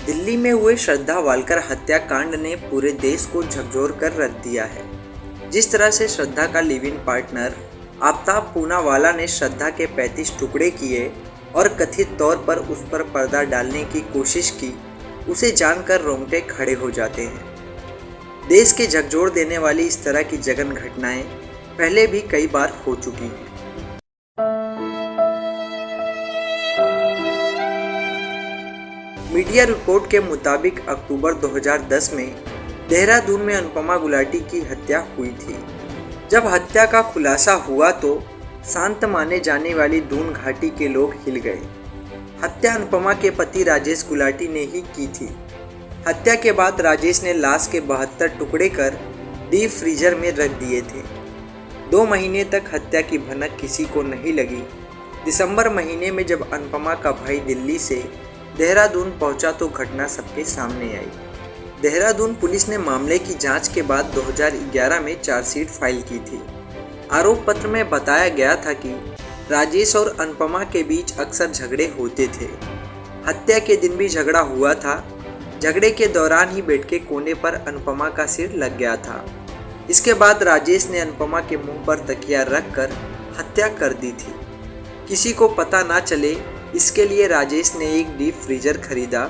दिल्ली में हुए श्रद्धा वालकर हत्याकांड ने पूरे देश को झकझोर कर रख दिया है। जिस तरह से श्रद्धा का live in partner Aftab Poonawalla ने श्रद्धा के 35 टुकड़े किए और कथित तौर पर उस पर पर्दा डालने की कोशिश की, उसे जानकर रोंगटे खड़े हो जाते हैं। देश के झकझोर देने वाली इस तरह की जघन्य घटनाएं पहले भी कई बार हो चुकी हैं। मीडिया रिपोर्ट के मुताबिक अक्टूबर 2010 में देहरादून में अनुपमा गुलाटी की हत्या हुई थी। जब हत्या का खुलासा हुआ तो शांत माने जाने वाली दून घाटी के लोग हिल गए। हत्या अनुपमा के पति राजेश गुलाटी ने ही की थी। हत्या के बाद राजेश ने लाश के 72 टुकड़े कर डीप फ्रीजर में रख दिए थे। 2 महीने तक हत्या की भनक किसी को नहीं लगी। दिसंबर महीने में जब अनुपमा का भाई दिल्ली से देहरादून पहुंचा तो घटना सबके सामने आई। देहरादून पुलिस ने मामले की जांच के बाद 2011 में चार्जशीट फाइल की थी। आरोप पत्र में बताया गया था कि राजेश और अनुपमा के बीच अक्सर झगड़े होते थे। हत्या के दिन भी झगड़ा हुआ था। झगड़े के दौरान ही बेड के कोने पर अनुपमा का सिर लग गया था। इसके बाद राजेश ने अनुपमा के मुंह पर तकिया रखकर हत्या कर दी थी। किसी को पता ना चले इसके लिए राजेश ने एक डीप फ्रीजर खरीदा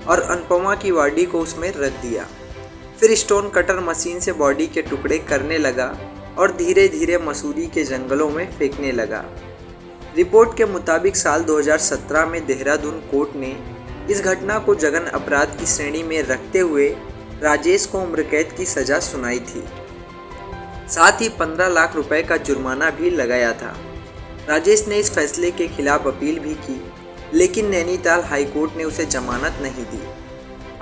और अनुपमा की बॉडी को उसमें रख दिया। फिर स्टोन कटर मशीन से बॉडी के टुकड़े करने लगा और धीरे धीरे मसूरी के जंगलों में फेंकने लगा। रिपोर्ट के मुताबिक साल 2017 में देहरादून कोर्ट ने इस घटना को जघन्य अपराध की श्रेणी में रखते हुए राजेश को उम्र कैद की सजा सुनाई थी। साथ ही 15 लाख रुपए का जुर्माना भी लगाया था। राजेश ने इस फैसले के खिलाफ अपील भी की, लेकिन नैनीताल हाईकोर्ट ने उसे जमानत नहीं दी।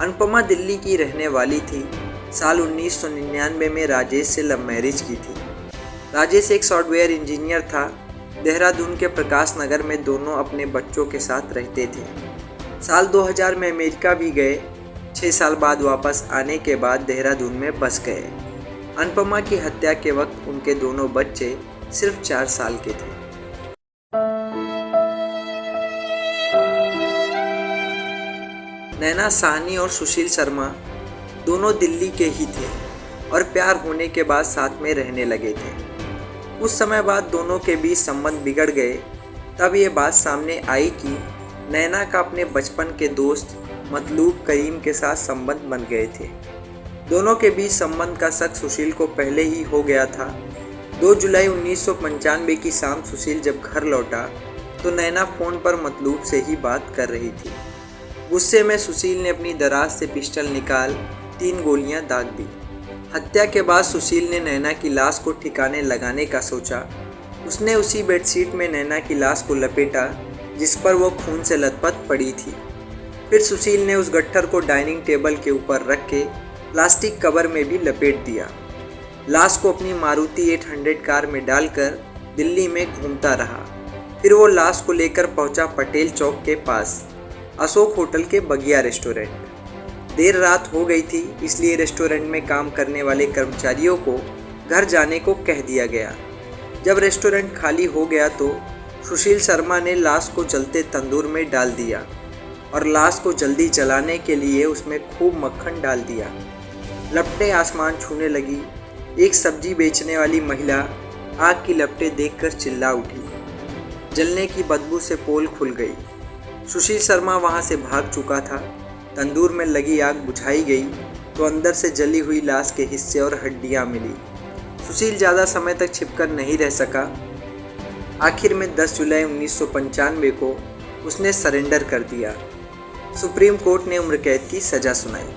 अनुपमा दिल्ली की रहने वाली थी। साल 1999 में राजेश से लव मैरिज की थी। राजेश एक सॉफ्टवेयर इंजीनियर था। देहरादून के प्रकाश नगर में दोनों अपने बच्चों के साथ रहते थे। साल 2000 में अमेरिका भी गए। 6 साल बाद वापस आने के बाद देहरादून में बस गए। अनुपमा की हत्या के वक्त उनके दोनों बच्चे सिर्फ 4 साल के थे। नैना साहनी और सुशील शर्मा दोनों दिल्ली के ही थे और प्यार होने के बाद साथ में रहने लगे थे। कुछ समय बाद दोनों के बीच संबंध बिगड़ गए। तब ये बात सामने आई कि नैना का अपने बचपन के दोस्त मतलूब करीम के साथ संबंध बन गए थे। दोनों के बीच संबंध का शक सुशील को पहले ही हो गया था। 2 जुलाई 1995 की शाम सुशील जब घर लौटा तो नैना फ़ोन पर मतलूब से ही बात कर रही थी। गुस्से में सुशील ने अपनी दराज से पिस्टल निकाल 3 गोलियां दाग दी। हत्या के बाद सुशील ने नैना की लाश को ठिकाने लगाने का सोचा। उसने उसी बेडशीट में नैना की लाश को लपेटा जिस पर वो खून से लथपथ पड़ी थी। फिर सुशील ने उस गट्ठर को डाइनिंग टेबल के ऊपर रख के प्लास्टिक कवर में भी लपेट दिया। लाश को अपनी मारुति 800 कार में डालकर दिल्ली में घूमता रहा। फिर वो लाश को लेकर पहुंचा पटेल चौक के पास अशोक होटल के बगिया रेस्टोरेंट। देर रात हो गई थी, इसलिए रेस्टोरेंट में काम करने वाले कर्मचारियों को घर जाने को कह दिया गया। जब रेस्टोरेंट खाली हो गया तो सुशील शर्मा ने लाश को जलते तंदूर में डाल दिया और लाश को जल्दी जलाने के लिए उसमें खूब मक्खन डाल दिया। लपटें आसमान छूने लगी। एक सब्जी बेचने वाली महिला आग की लपटें देखकर चिल्ला उठी। जलने की बदबू से पोल खुल गई। सुशील शर्मा वहां से भाग चुका था। तंदूर में लगी आग बुझाई गई तो अंदर से जली हुई लाश के हिस्से और हड्डियां मिली। सुशील ज़्यादा समय तक छिपकर नहीं रह सका। आखिर में 10 जुलाई 1995 को उसने सरेंडर कर दिया। सुप्रीम कोर्ट ने उम्र कैद की सज़ा सुनाई।